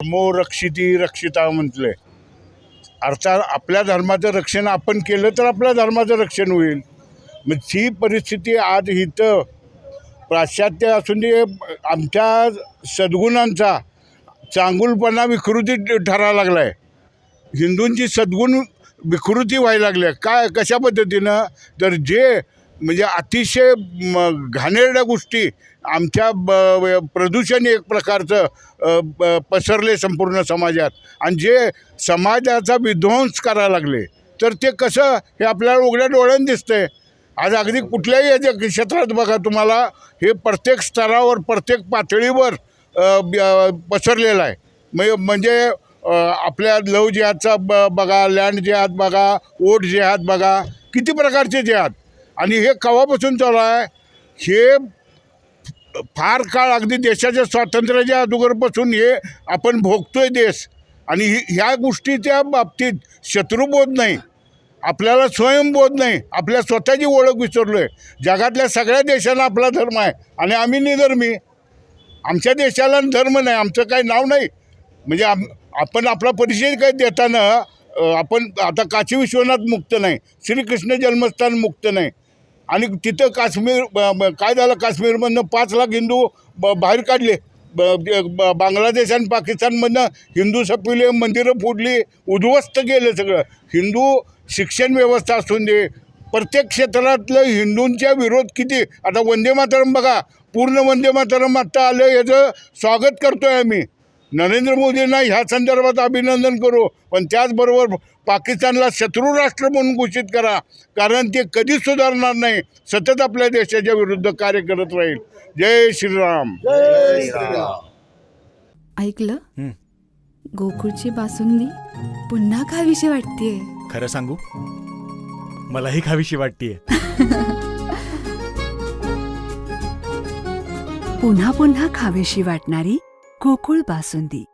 धर्मो रक्षिती रक्षिता म्हटलंय. अर्थात आपल्या धर्माचं रक्षण आपण केलं तर आपल्या धर्माचं रक्षण होईल. मग ही परिस्थिती आज इथं पाश्चात्य असून दे आमच्या सद्गुणांचा चांगुलपणा विकृती ठरायला लागला आहे. हिंदूंची सद्गुण विकृती व्हायला लागली आहे. काय कशा पद्धतीनं तर जे म्हणजे अतिशय घाणेरड्या गोष्टी आमच्या प्रदूषण एक प्रकारचं पसरले संपूर्ण समाजात आणि जे समाजाचा विध्वंस करायला लागले तर ते कसं हे आपल्याला उघड्या डोळ्यानं दिसतंय. आज अगदी कुठल्याही याच्या क्षेत्रात बघा तुम्हाला हे प्रत्येक स्तरावर प्रत्येक पातळीवर पसरलेलं आहे. म्हणजे आपल्या लव जिहादचा बघा, लँड जिहाद बघा, ओट जिहाद बघा, किती प्रकारचे जिहाद आणि हे केव्हापासून चालू आहे. हे फार काळ अगदी देशाच्या स्वातंत्र्याच्या अगोदरपासून हे आपण भोगतोय देश आणि ह्या गोष्टीच्या बाबतीत शत्रुबोध नाही, आपल्याला स्वयंबोध नाही, आपल्या स्वतःची ओळख विसरलो आहे. जगातल्या सगळ्या देशांना आपला धर्म आहे आणि आम्ही निधर्मी. आमच्या देशाला धर्म नाही, आमचं काही नाव नाही. म्हणजे आपण आपला परिचय काही देताना आपण आता काशी विश्वनाथ मुक्त नाही, श्रीकृष्ण जन्मस्थान मुक्त नाही आणि तिथं काश्मीर काय झालं, काश्मीरमधनं 5 लाख हिंदू बाहेर काढले. बांगलादेश आणि पाकिस्तानमधनं हिंदू सपिले, मंदिरं फोडली, उद्ध्वस्त केलं सगळं. हिंदू शिक्षण व्यवस्था असून दे प्रत्येक क्षेत्रातलं हिंदूंच्या विरोध किती. आता वंदे मातरम बघा, पूर्ण वंदे मातरम आत्ता आलं, याचं स्वागत करतो आहे आम्ही. नरेंद्र मोदींना ह्या संदर्भात अभिनंदन करू, पण त्याचबरोबर पाकिस्तानला शत्रू राष्ट्र म्हणून घोषित करा, कारण ते कधीच सुधारणार नाही, सतत आपल्या देशाच्या विरुद्ध कार्य करत राहील. जय श्रीराम. जय श्रीराम. ऐकलं, गोकुळची बासुंदी पुन्हा खावीशी वाटतेय. खरं सांगू, मलाही खावीशी वाटतेय. पुन्हा पुन्हा खावीशी वाटणारी गोकुळ बासुंदी.